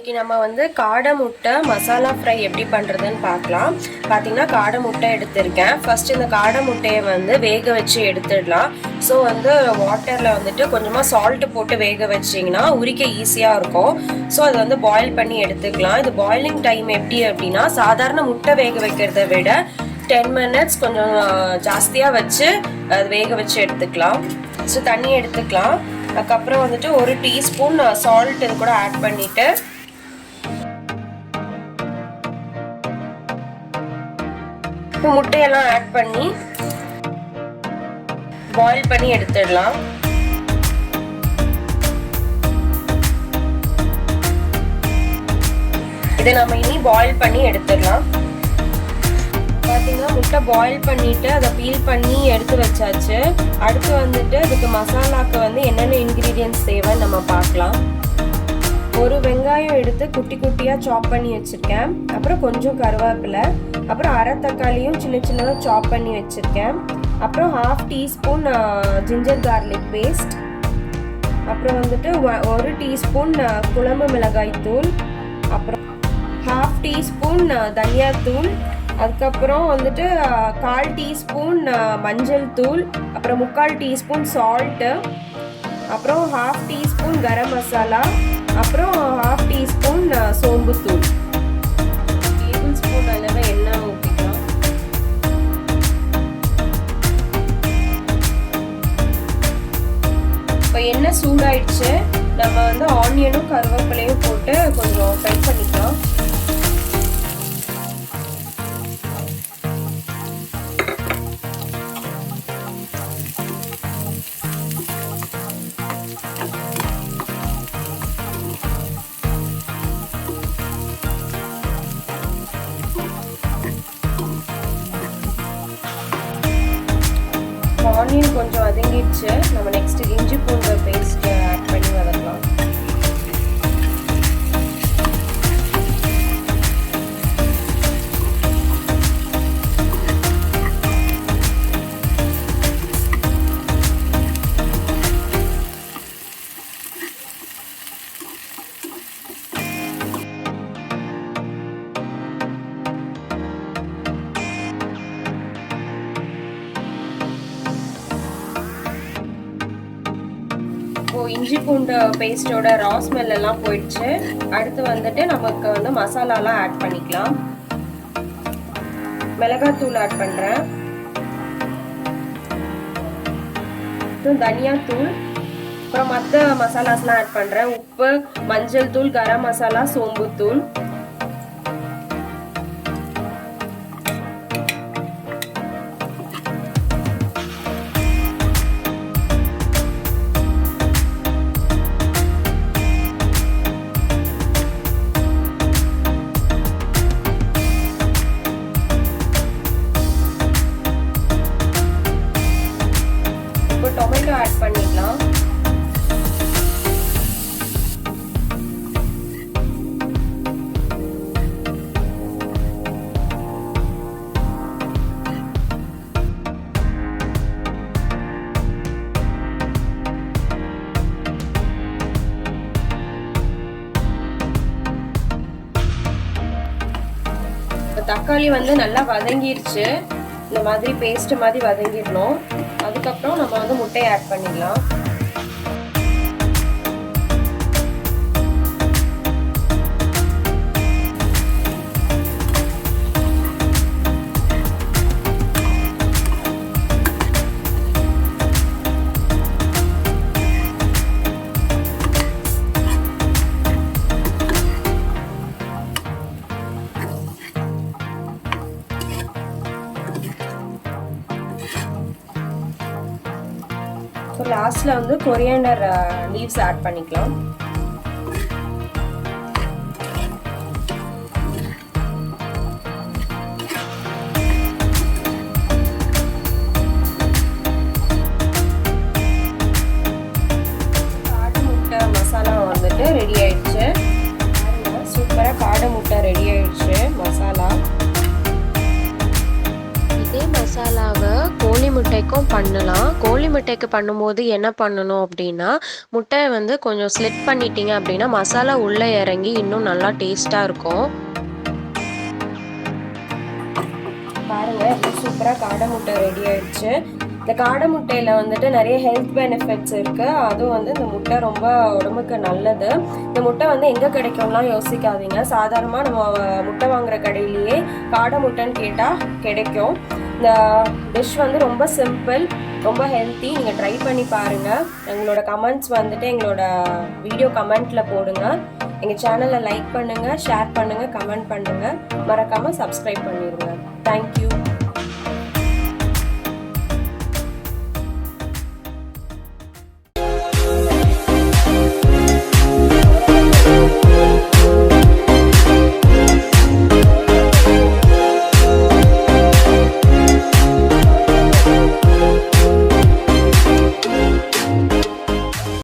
இன்னைக்கு நம்ம வந்து காடை முட்டை மசாலா ஃப்ரை எப்படி பண்ணுறதுன்னு பார்க்கலாம். பார்த்தீங்கன்னா காடை முட்டை எடுத்திருக்கேன். ஃபர்ஸ்ட் இந்த காடை முட்டையை வந்து வேக வச்சு எடுத்துடலாம். ஸோ வந்து வாட்டரில் வந்துட்டு கொஞ்சமாக சால்ட்டு போட்டு வேக வச்சிங்கன்னா உரிக்க ஈஸியாக இருக்கும். ஸோ அதை வந்து பாயில் பண்ணி எடுத்துக்கலாம். இது பாயிலிங் டைம் எப்படி அப்படின்னா, சாதாரண முட்டை வேக வைக்கிறத விட 10 மினிட்ஸ் கொஞ்சம் ஜாஸ்தியாக வச்சு அது வேக வச்சு எடுத்துக்கலாம். ஸோ தண்ணி எடுத்துக்கலாம். அதுக்கப்புறம் வந்துட்டு 1 டீஸ்பூன் சால்ட் இது கூட ஆட் பண்ணிட்டு இப்போ முட்டையெல்லாம் ஆட் பண்ணி பாயில் பண்ணி எடுத்துடலாம். இதை நம்ம இனி பாயில் பண்ணி எடுத்துடலாம். பார்த்தீங்கன்னா முட்டை பாயில் பண்ணிட்டு அதை பீல் பண்ணி எடுத்து வச்சாச்சு. அடுத்து வந்துட்டு அதுக்கு மசாலாவுக்கு வந்து என்னென்ன இன்க்ரீடியன்ட்ஸ் தேவைன்னு நம்ம பார்க்கலாம். ஒரு வெங்காயம் எடுத்து குட்டி குட்டியாக சாப் பண்ணி வச்சுருக்கேன். அப்புறம் கொஞ்சம் கருவேப்பிலை, அப்புறம் அரை தக்காளியும் சின்ன சின்னதாக சாப் பண்ணி வச்சுருக்கேன். அப்புறம் 1/2 டீஸ்பூன் ஜிஞ்சர் கார்லிக் பேஸ்ட், அப்புறம் வந்துட்டு 1 டீஸ்பூன் குழம்பு மிளகாய் தூள், அப்புறம் 1/2 டீஸ்பூன் தனியாத்தூள், அதுக்கப்புறம் வந்துட்டு 1/4 டீஸ்பூன் மஞ்சள் தூள், அப்புறம் 3/4 டீஸ்பூன் சால்ட்டு, அப்புறம் 1/2 டீஸ்பூன் கரம் மசாலா, அப்புறம் 1/2 டீஸ்பூன் சோம்பு தூள். டேபிள் ஸ்பூன் அளவு எண்ணெய் ஊற்றிக்கலாம். இப்போ எண்ணெய் சூடாயிடுச்சு. நம்ம வந்து ஆனியனும் கருவேப்பிலையும் போட்டு கொஞ்சம் ஃப்ரை பண்ணிக்கலாம். ஆனியன் கொஞ்சம் வதங்கிடுச்சு. நம்ம நெக்ஸ்ட் இஞ்சி பூண்டு பேஸ்ட் ஆட் பண்ணி வதக்கலாம். இஞ்சி பூண்டு பேஸ்டோட ரா ஸ்மெல் எல்லாம் போயிடுச்சு. அடுத்து வந்துட்டு நமக்கு வந்து மசாலாலாம் ஆட் பண்ணிக்கலாம். மிளகாத்தூள் ஆட் பண்ணுறேன், தனியாத்தூள், அப்புறம் மற்ற மசாலாஸ்லாம் ஆட் பண்ணுறேன். உப்பு, மஞ்சள் தூள், கரம் மசாலா, சோம்பு தூள். டொமேட்டோ ஆட் பண்ணிக்கலாம். தக்காளி வந்து நல்லா வதங்கிருச்சு. இந்த மாதிரி பேஸ்ட் மாதிரி வதங்கிடணும். அதுக்கப்புறம் நம்ம வந்து முட்டையை ஆட் பண்ணிடலாம். லாஸ்ட்ல வந்து கொரியாண்டர் லீவ்ஸ் ஆட் பண்ணிக்கலாம். காடை முட்டை மசாலா வந்துட்டு ரெடி ஆயிடுச்சு. சூப்பரா காடை முட்டை ரெடி ஆயிடுச்சு மசாலா. இதே மசாலாவை கோழி கோழி முட்டைக்கும் பண்ணலாம். கோழி முட்டைக்கு பண்ணும்போது என்ன பண்ணணும் அப்படின்னா, முட்டையை வந்து கொஞ்சம் ஸ்லிட் பண்ணிட்டீங்க அப்படின்னா மசாலா உள்ளே இறங்கி இன்னும் நல்லா டேஸ்ட்டாக இருக்கும். பாருங்க எப்படி சூப்பராக காடை முட்டை ரெடி ஆயிடுச்சு. இந்த காடை முட்டையில் வந்துட்டு நிறைய ஹெல்த் பெனிஃபிட்ஸ் இருக்குது. அதுவும் வந்து இந்த முட்டை ரொம்ப உடம்புக்கு நல்லது. இந்த முட்டை வந்து எங்கே கிடைக்கும்லாம் யோசிக்காதீங்க. சாதாரணமாக நம்ம முட்டை வாங்குற கடையிலேயே காடை முட்டைன்னு கேட்டால் கிடைக்கும். இந்த டிஷ் வந்து ரொம்ப சிம்பிள், ரொம்ப ஹெல்த்தி. நீங்கள் ட்ரை பண்ணி பாருங்கள். எங்களோட கமெண்ட்ஸ் வந்துட்டு எங்களோட வீடியோ கமெண்ட்டில் போடுங்க. எங்கள் சேனலை லைக் பண்ணுங்கள், ஷேர் பண்ணுங்கள், கமெண்ட் பண்ணுங்கள். மறக்காமல் சப்ஸ்கிரைப் பண்ணிடுங்க. தேங்க்யூ.